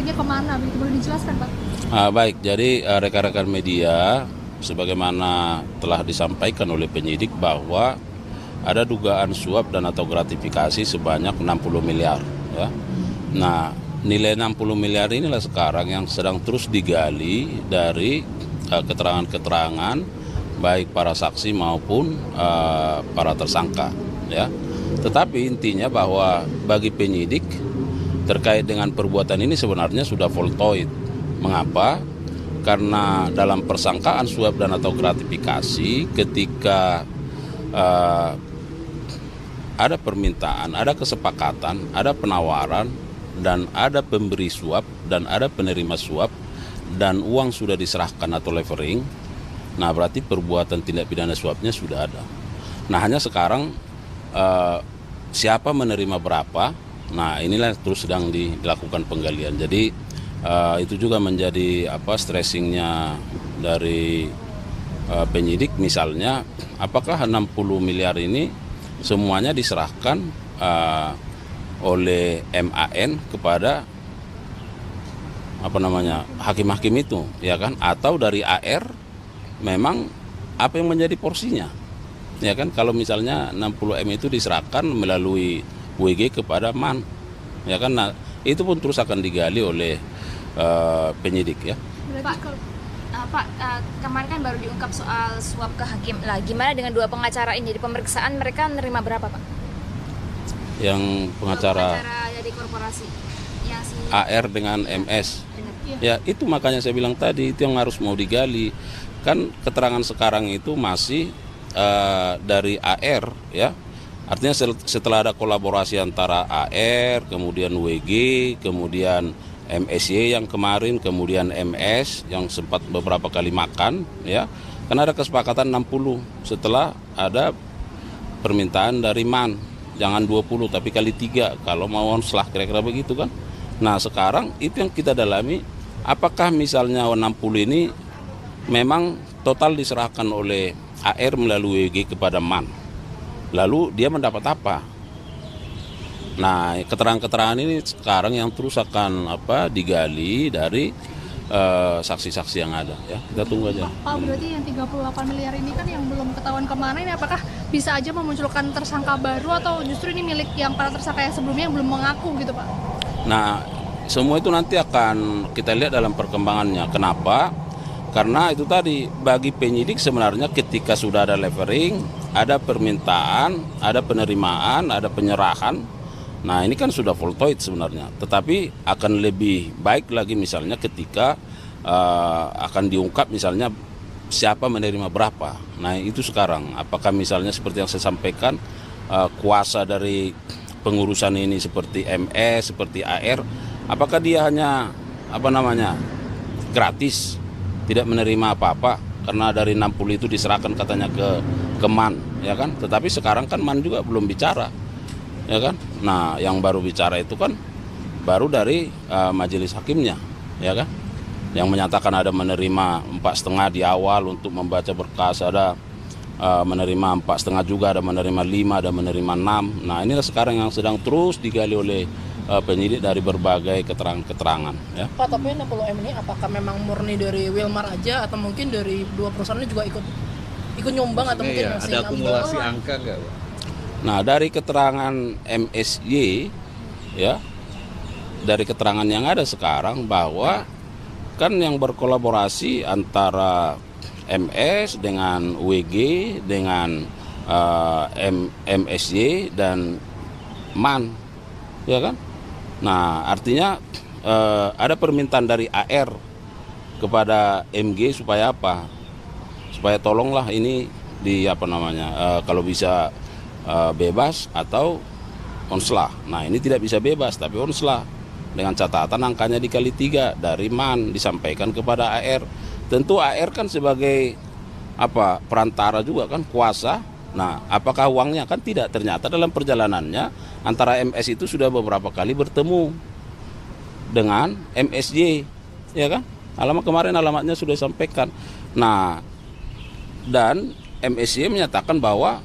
larinya kemana? Begitu boleh dijelaskan, Pak? Baik, jadi rekan-rekan media, sebagaimana telah disampaikan oleh penyidik bahwa ada dugaan suap dan atau gratifikasi sebanyak 60 miliar. Ya. Nah, nilai 60 miliar inilah sekarang yang sedang terus digali dari keterangan-keterangan baik para saksi maupun para tersangka. Ya. Tetapi intinya bahwa bagi penyidik terkait dengan perbuatan ini sebenarnya sudah voltoid. Mengapa? Karena dalam persangkaan suap dan atau gratifikasi ketika ada permintaan, ada kesepakatan, ada penawaran, dan ada pemberi suap dan ada penerima suap dan uang sudah diserahkan atau levering, nah berarti perbuatan tindak pidana suapnya sudah ada. Nah hanya sekarang siapa menerima berapa, nah inilah terus sedang dilakukan penggalian. Jadi itu juga menjadi stressingnya dari penyidik, misalnya apakah 60 miliar ini semuanya diserahkan oleh MAN kepada hakim-hakim itu, ya kan? Atau dari AR memang apa yang menjadi porsinya, ya kan? Kalau misalnya 60 M itu diserahkan melalui WG kepada MAN, ya kan? Nah, itu pun terus akan digali oleh penyidik, ya. Pak, kemarin kan baru diungkap soal suap ke hakim. Lah, gimana dengan dua pengacara ini? Di pemeriksaan mereka menerima berapa, Pak? Yang pengacara dari korporasi yang si AR dengan MS. Ya, itu makanya saya bilang tadi, itu yang harus mau digali. Kan keterangan sekarang itu masih dari AR, ya. Artinya setelah ada kolaborasi antara AR, kemudian WG, kemudian MSY yang kemarin, kemudian MS yang sempat beberapa kali makan, ya. Karena ada kesepakatan 60 setelah ada permintaan dari MAN. Jangan 20 tapi kali 3 kalau mau onslah, kira-kira begitu kan. Nah, sekarang itu yang kita dalami, apakah misalnya 60 ini memang total diserahkan oleh AR melalui WG kepada MAN. Lalu dia mendapat apa? Nah, keterangan-keterangan ini sekarang yang terus akan digali dari saksi-saksi yang ada, ya. Kita tunggu aja. Pak, berarti yang 38 miliar ini kan yang belum ketahuan kemana, ini apakah bisa aja memunculkan tersangka baru atau justru ini milik yang para tersangka yang sebelumnya yang belum mengaku gitu, Pak? Nah, semua itu nanti akan kita lihat dalam perkembangannya. Kenapa? Karena itu tadi, bagi penyidik sebenarnya ketika sudah ada levering, ada permintaan, ada penerimaan, ada penyerahan. Nah, ini kan sudah voltoid sebenarnya. Tetapi akan lebih baik lagi misalnya ketika akan diungkap misalnya siapa menerima berapa. Nah, itu sekarang. Apakah misalnya seperti yang saya sampaikan, kuasa dari pengurusan ini seperti MS, seperti AR, apakah dia hanya gratis, tidak menerima apa-apa karena dari 60 itu diserahkan katanya ke MAN, ya kan? Tetapi sekarang kan MAN juga belum bicara, ya kan? Nah, yang baru bicara itu kan baru dari majelis hakimnya, ya kan? Yang menyatakan ada menerima 4,5 di awal untuk membaca berkas, ada menerima 4,5 juga, ada menerima 5, ada menerima 6. Nah, inilah sekarang yang sedang terus digali oleh penyidik dari berbagai keterangan-keterangan, ya. Pak, tapi 60 M ini apakah memang murni dari Wilmar aja atau mungkin dari dua perusahaan ini juga ikut nyumbang atau mungkin ya, ada akumulasi angka nggak, Pak? Nah, dari keterangan MSY, ya, dari keterangan yang ada sekarang bahwa kan yang berkolaborasi antara MS dengan WG dengan MSY dan MAN, ya kan? Nah, artinya ada permintaan dari AR kepada MG supaya apa? Supaya tolonglah ini kalau bisa bebas atau onslah. Nah, ini tidak bisa bebas tapi onslah dengan catatan angkanya dikali 3 dari MAN disampaikan kepada AR. Tentu AR kan sebagai perantara juga kan, kuasa. Nah, apakah uangnya? Kan tidak. Ternyata dalam perjalanannya antara MS itu sudah beberapa kali bertemu dengan MSJ, ya kan? Alamatnya sudah disampaikan. Nah, dan MSJ menyatakan bahwa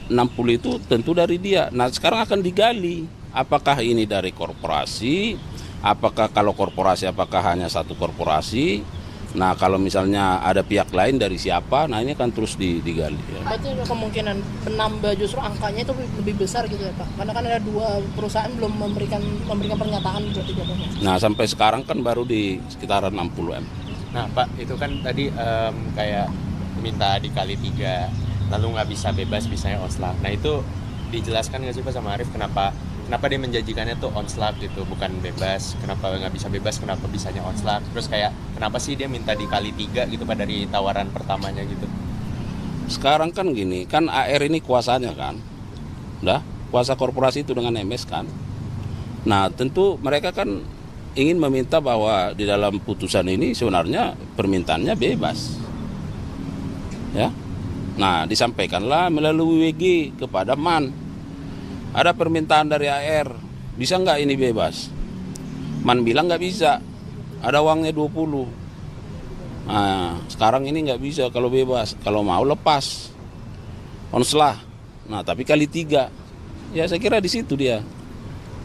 60 itu tentu dari dia. Nah, sekarang akan digali apakah ini dari korporasi Apakah kalau korporasi, apakah hanya satu korporasi? Nah, kalau misalnya ada pihak lain dari siapa, nah ini akan terus digali. Ya. Berarti ada kemungkinan menambah justru angkanya itu lebih besar gitu ya Pak? Karena kan ada 2 perusahaan belum memberikan pernyataan berarti jatuhnya. Nah, sampai sekarang kan baru di sekitaran 60 M. Nah Pak, itu kan tadi kayak minta dikali 3, lalu nggak bisa bebas, bisanya onslaught. Nah itu dijelaskan nggak sih Pak sama Arief kenapa dia menjanjikannya tuh onslaught gitu, bukan bebas? Kenapa nggak bisa bebas, kenapa bisanya onslaught? Terus kayak kenapa sih dia minta dikali 3 gitu Pak dari tawaran pertamanya gitu? Sekarang kan gini, kan AR ini kuasanya kan, udah kuasa korporasi itu dengan MS kan. Nah tentu mereka kan ingin meminta bahwa di dalam putusan ini sebenarnya permintaannya bebas, ya. Nah disampaikanlah melalui WG kepada MAN. Ada permintaan dari AR, bisa nggak ini bebas? MAN bilang nggak bisa, ada uangnya 20. Nah, sekarang ini nggak bisa kalau bebas, kalau mau lepas, onslah. Nah, tapi kali 3, ya saya kira di situ dia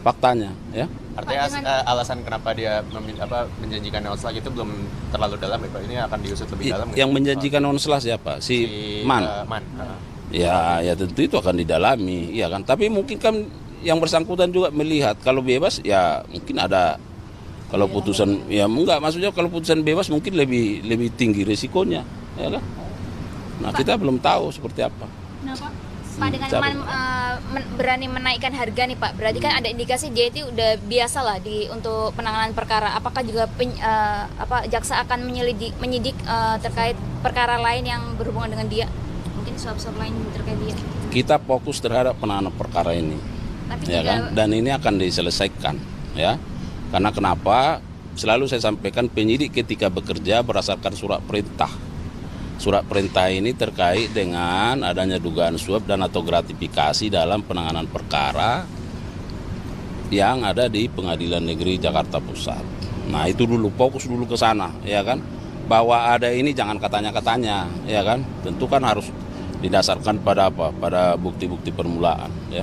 faktanya, ya. Artinya alasan kenapa dia menjanjikan onslah itu belum terlalu dalam ya Pak? Ini akan diusut lebih dalam. Yang menjanjikan onslah siapa? Si MAN. MAN. Ya tentu itu akan didalami, ya kan. Tapi mungkin kan yang bersangkutan juga melihat kalau bebas, ya mungkin ada. Kalau putusan, ya enggak, maksudnya kalau putusan bebas mungkin lebih tinggi risikonya, ya kan. Nah kita belum tahu seperti apa. Nah, Pak. Pak, dengan berani menaikkan harga nih Pak, berarti kan ada indikasi dia itu udah biasa lah untuk penanganan perkara. Apakah juga jaksa akan menyidik terkait perkara lain yang berhubungan dengan dia? Mungkin suap-suap lain terkait dia. Kita fokus terhadap penanganan perkara ini, Tapi ya kan. Dan ini akan diselesaikan, ya. Karena kenapa? Selalu saya sampaikan penyidik ketika bekerja berdasarkan surat perintah. Surat perintah ini terkait dengan adanya dugaan suap dan atau gratifikasi dalam penanganan perkara yang ada di Pengadilan Negeri Jakarta Pusat. Nah itu dulu, fokus dulu ke sana, ya kan. Bahwa ada ini jangan katanya-katanya, ya kan. Tentu kan harus didasarkan pada apa? Pada bukti-bukti permulaan, ya.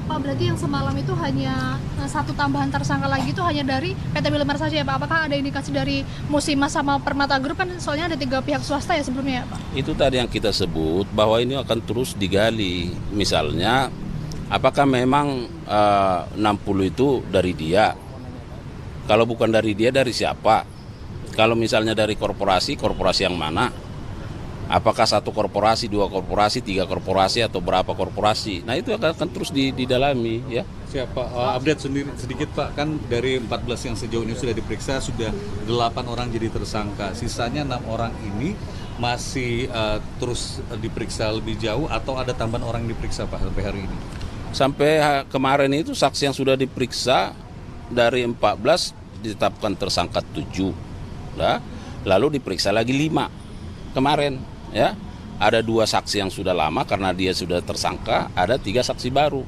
Pak, berarti yang semalam itu hanya satu tambahan tersangka lagi itu hanya dari PT Wilmar saja ya Pak? Apakah ada indikasi dari Musimas sama Permata Group, kan soalnya ada 3 pihak swasta ya sebelumnya ya Pak? Itu tadi yang kita sebut bahwa ini akan terus digali. Misalnya apakah memang 60 itu dari dia? Kalau bukan dari dia, dari siapa? Kalau misalnya dari korporasi yang mana? Apakah 1 korporasi, 2 korporasi, 3 korporasi, atau berapa korporasi? Nah itu akan terus didalami, ya. Siapa update sedikit Pak, kan dari 14 yang sejauh ini sudah diperiksa, sudah 8 orang jadi tersangka. Sisanya 6 orang ini masih terus diperiksa lebih jauh atau ada tambahan orang yang diperiksa Pak sampai hari ini? Sampai kemarin itu saksi yang sudah diperiksa dari 14 ditetapkan tersangka 7, nah, lalu diperiksa lagi 5 kemarin, ya. Ada 2 saksi yang sudah lama karena dia sudah tersangka, ada 3 saksi baru.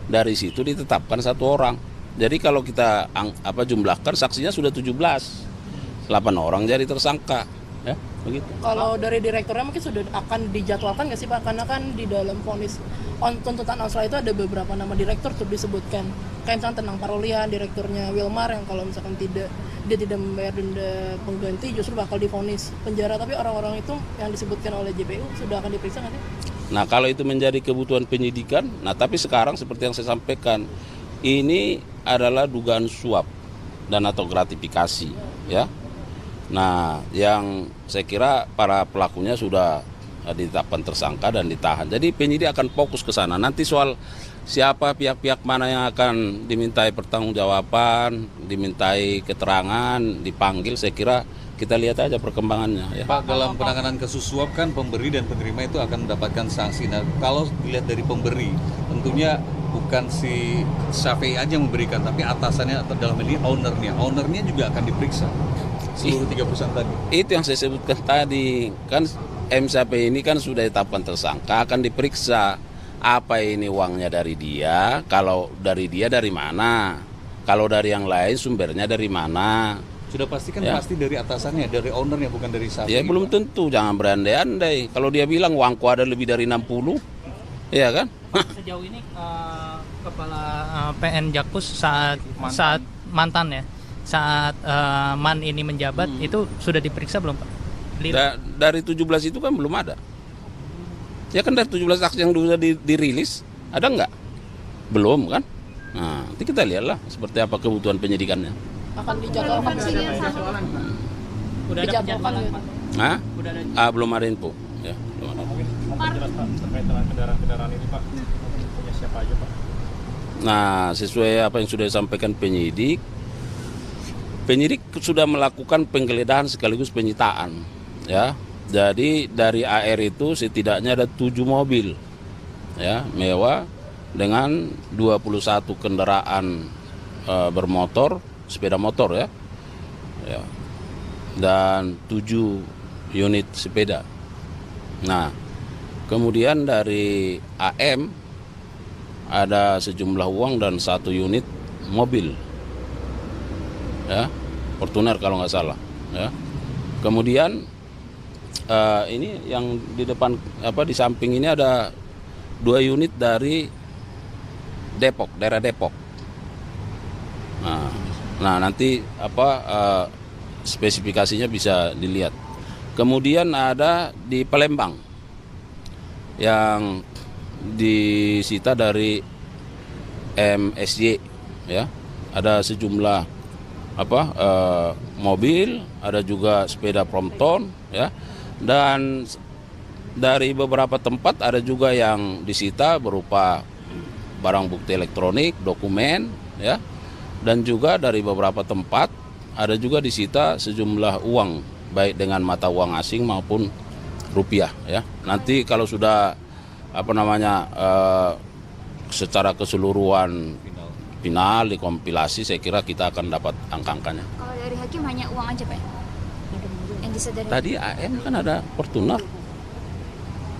Dari situ ditetapkan 1 orang. Jadi kalau kita jumlahkan saksinya sudah 17, 8 orang jadi tersangka, ya begitu. Kalau dari direkturnya mungkin sudah akan dijadwalkan nggak sih Pak? Karena kan di dalam vonis tuntutan onslah itu ada beberapa nama direktur tuh disebutkan. Kayak misalnya Tenang Parolian, direkturnya Wilmar, yang kalau misalkan dia tidak membayar denda pengganti justru bakal divonis penjara. Tapi orang-orang itu yang disebutkan oleh JPU sudah akan diperiksa nggak sih? Nah kalau itu menjadi kebutuhan penyidikan, nah tapi sekarang seperti yang saya sampaikan, ini adalah dugaan suap dan atau gratifikasi, ya. Nah yang saya kira para pelakunya sudah ditetapkan tersangka dan ditahan. Jadi penyidik akan fokus ke sana. Nanti soal siapa pihak-pihak mana yang akan dimintai pertanggungjawaban, dimintai keterangan, dipanggil, saya kira kita lihat aja perkembangannya, ya. Pak, dalam penanganan kasus suap kan pemberi dan penerima itu akan mendapatkan sanksi. Nah, kalau dilihat dari pemberi, tentunya bukan si Syafi'i aja yang memberikan, tapi atasannya atau dalam ini ownernya juga akan diperiksa. Seluruh 3 perusahaan tadi. Itu yang saya sebutkan tadi, kan Syafi'i ini kan sudah ditetapkan tersangka, akan diperiksa apa ini uangnya dari dia, kalau dari dia dari mana, kalau dari yang lain sumbernya dari mana. Sudah pasti kan, ya. Pasti dari atasannya, dari ownernya, bukan dari Syafi'i. Ya belum tentu, jangan berandai-andai. Kalau dia bilang uangku ada lebih dari 60, ya kan? Sejauh ini Kepala PN Jakpus saat mantan ya, saat MAN ini menjabat itu sudah diperiksa belum Pak? Dari 17 itu kan belum ada. Ya kan dari 17 saksi yang sudah dirilis, ada nggak? Belum kan? Nah, nanti kita lihatlah seperti apa kebutuhan penyidikannya. Akan dijadwalkan Udah ada penjadwalan Pak? Hah? Udah ada. Belum ada info. Ya, belum ada. Terkait dengan kendaraan-kendaraan ini Pak, punya siapa aja Pak? Nah, sesuai apa yang sudah disampaikan penyidik sudah melakukan penggeledahan sekaligus penyitaan, ya. Jadi dari AR itu setidaknya ada 7 mobil, ya, mewah dengan 21 kendaraan bermotor, sepeda motor, ya, dan 7 unit sepeda. Nah, kemudian dari AM ada sejumlah uang dan 1 unit mobil, ya, Fortuner kalau nggak salah, ya. Kemudian ini yang di depan di samping ini ada 2 unit dari Depok, daerah Depok. Nah nanti spesifikasinya bisa dilihat. Kemudian ada di Palembang yang disita dari MSY, ya, ada sejumlah mobil, ada juga sepeda Brompton, ya, dan dari beberapa tempat ada juga yang disita berupa barang bukti elektronik, dokumen, ya, dan juga dari beberapa tempat ada juga disita sejumlah uang baik dengan mata uang asing maupun rupiah, ya. Nanti kalau sudah secara keseluruhan final dikompilasi, saya kira kita akan dapat angka-angkanya. Kalau dari hakim hanya uang aja Pak? Yang disadari. Tadi AM kan ada Fortuner,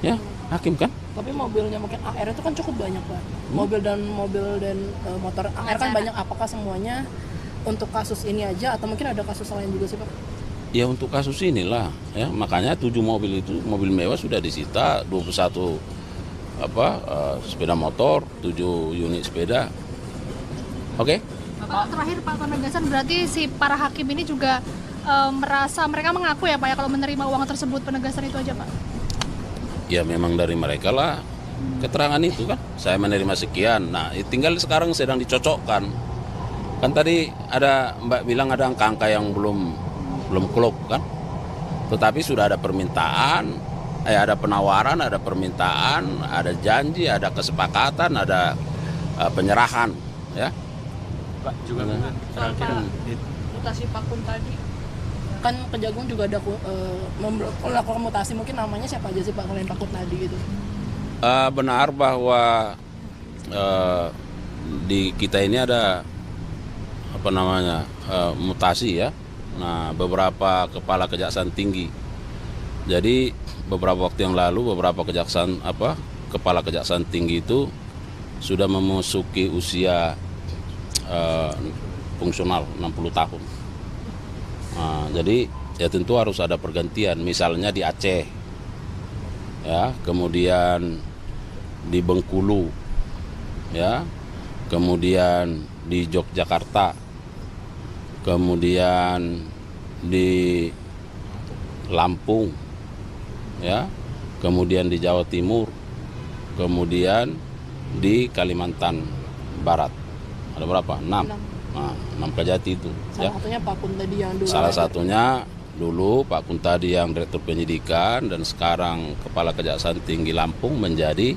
ya, hakim kan? Tapi mobilnya mungkin AR itu kan cukup banyak Pak. Mobil dan motor AR kan banyak. Apakah semuanya untuk kasus ini aja atau mungkin ada kasus lain juga sih Pak? Ya untuk kasus inilah, ya, makanya 7 mobil itu mobil mewah sudah disita, 21 sepeda motor, 7 unit sepeda. Oke? Pak, terakhir Pak penegasan, berarti si para hakim ini juga mereka mengaku ya Pak ya kalau menerima uang tersebut, penegasan itu aja Pak? Ya memang dari mereka lah keterangan itu kan, saya menerima sekian. Nah tinggal sekarang sedang dicocokkan. Kan tadi ada Mbak bilang ada angka-angka yang belum klop kan, tetapi sudah ada permintaan, ada penawaran, ada permintaan, ada janji, ada kesepakatan, ada penyerahan, ya. Pak juga terakhir Mutasi Pakun tadi kan Kejagung juga ada melakukan mutasi, mungkin namanya siapa aja sih Pak selain Pakun tadi gitu? Benar bahwa di kita ini ada mutasi, ya. Nah, beberapa kepala kejaksaan tinggi. Jadi beberapa waktu yang lalu beberapa kepala kejaksaan tinggi itu sudah memasuki usia fungsional 60 tahun. Nah, jadi ya tentu harus ada pergantian. Misalnya di Aceh, ya, kemudian di Bengkulu, ya, kemudian di Yogyakarta, kemudian di Lampung, ya, kemudian di Jawa Timur, kemudian di Kalimantan Barat. Ada berapa? 6. Nah, 6 kejati itu. Salah satunya Pak Kun tadi yang dulu. Salah satunya dulu Pak Kun tadi yang Direktur Penyidikan, dan sekarang Kepala Kejaksaan Tinggi Lampung menjadi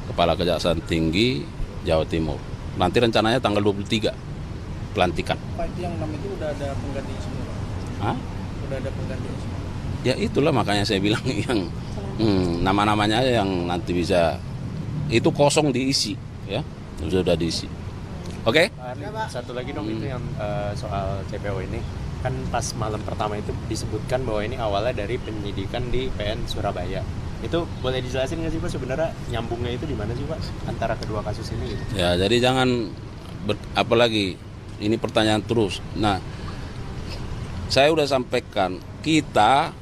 Kepala Kejaksaan Tinggi Jawa Timur. Nanti rencananya tanggal 23 pelantikan. Pak, yang 6 itu udah ada penggantinya semua? Hah? Udah ada penggantinya semua? Ya itulah makanya saya bilang yang nama-namanya aja yang nanti bisa, itu kosong diisi, ya, sudah diisi. Oke? Satu lagi dong, itu yang soal CPO ini kan pas malam pertama itu disebutkan bahwa ini awalnya dari penyidikan di PN Surabaya. Itu boleh dijelasin nggak sih Pak sebenarnya nyambungnya itu di mana sih Pak antara kedua kasus ini gitu? Ya jadi jangan apalagi ini pertanyaan terus. Nah, saya udah sampaikan kita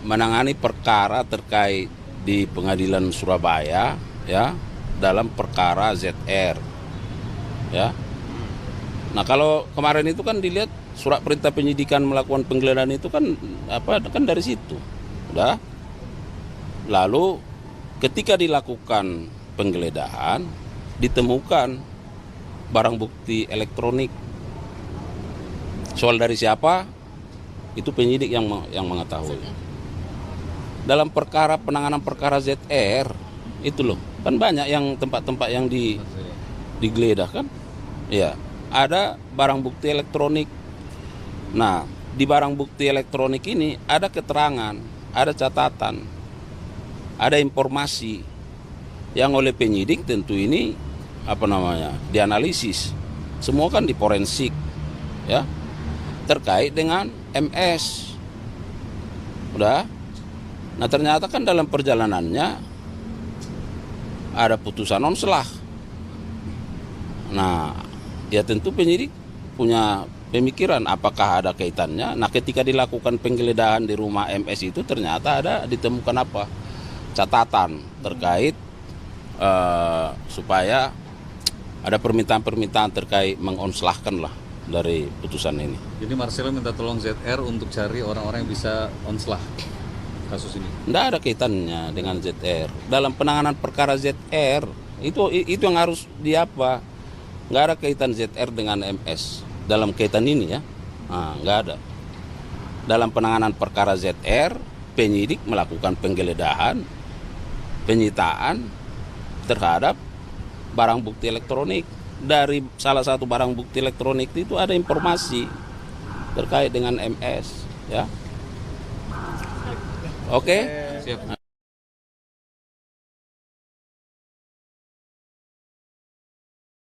menangani perkara terkait di Pengadilan Surabaya, ya, dalam perkara ZR, ya. Nah kalau kemarin itu kan dilihat surat perintah penyidikan melakukan penggeledahan itu kan kan dari situ. Udah. Lalu ketika dilakukan penggeledahan ditemukan barang bukti elektronik. Soal dari siapa? Itu penyidik yang mengetahui. Dalam perkara penanganan perkara ZR itu loh, kan banyak yang tempat-tempat yang digeledah kan? Ya, ada barang bukti elektronik. Nah, di barang bukti elektronik ini ada keterangan, ada catatan, ada informasi yang oleh penyidik tentu ini dianalisis. Semua kan di forensik, ya, terkait dengan MS. Udah. Nah, ternyata kan dalam perjalanannya ada putusan onslah. Nah, ya tentu penyidik punya pemikiran apakah ada kaitannya. Nah, ketika dilakukan penggeledahan di rumah MS itu ternyata ditemukan catatan terkait supaya ada permintaan-permintaan terkait mengonslahkan lah dari putusan ini. Jadi Marcelo minta tolong ZR untuk cari orang-orang yang bisa onslah kasus ini. Tidak ada kaitannya dengan ZR. Dalam penanganan perkara ZR itu yang harus nggak ada kaitan ZR dengan MS dalam kaitan ini ya. Nggak ada. Dalam penanganan perkara ZR, penyidik melakukan penggeledahan, penyitaan terhadap barang bukti elektronik. Dari salah satu barang bukti elektronik itu ada informasi terkait dengan MS, ya. Oke? Siap.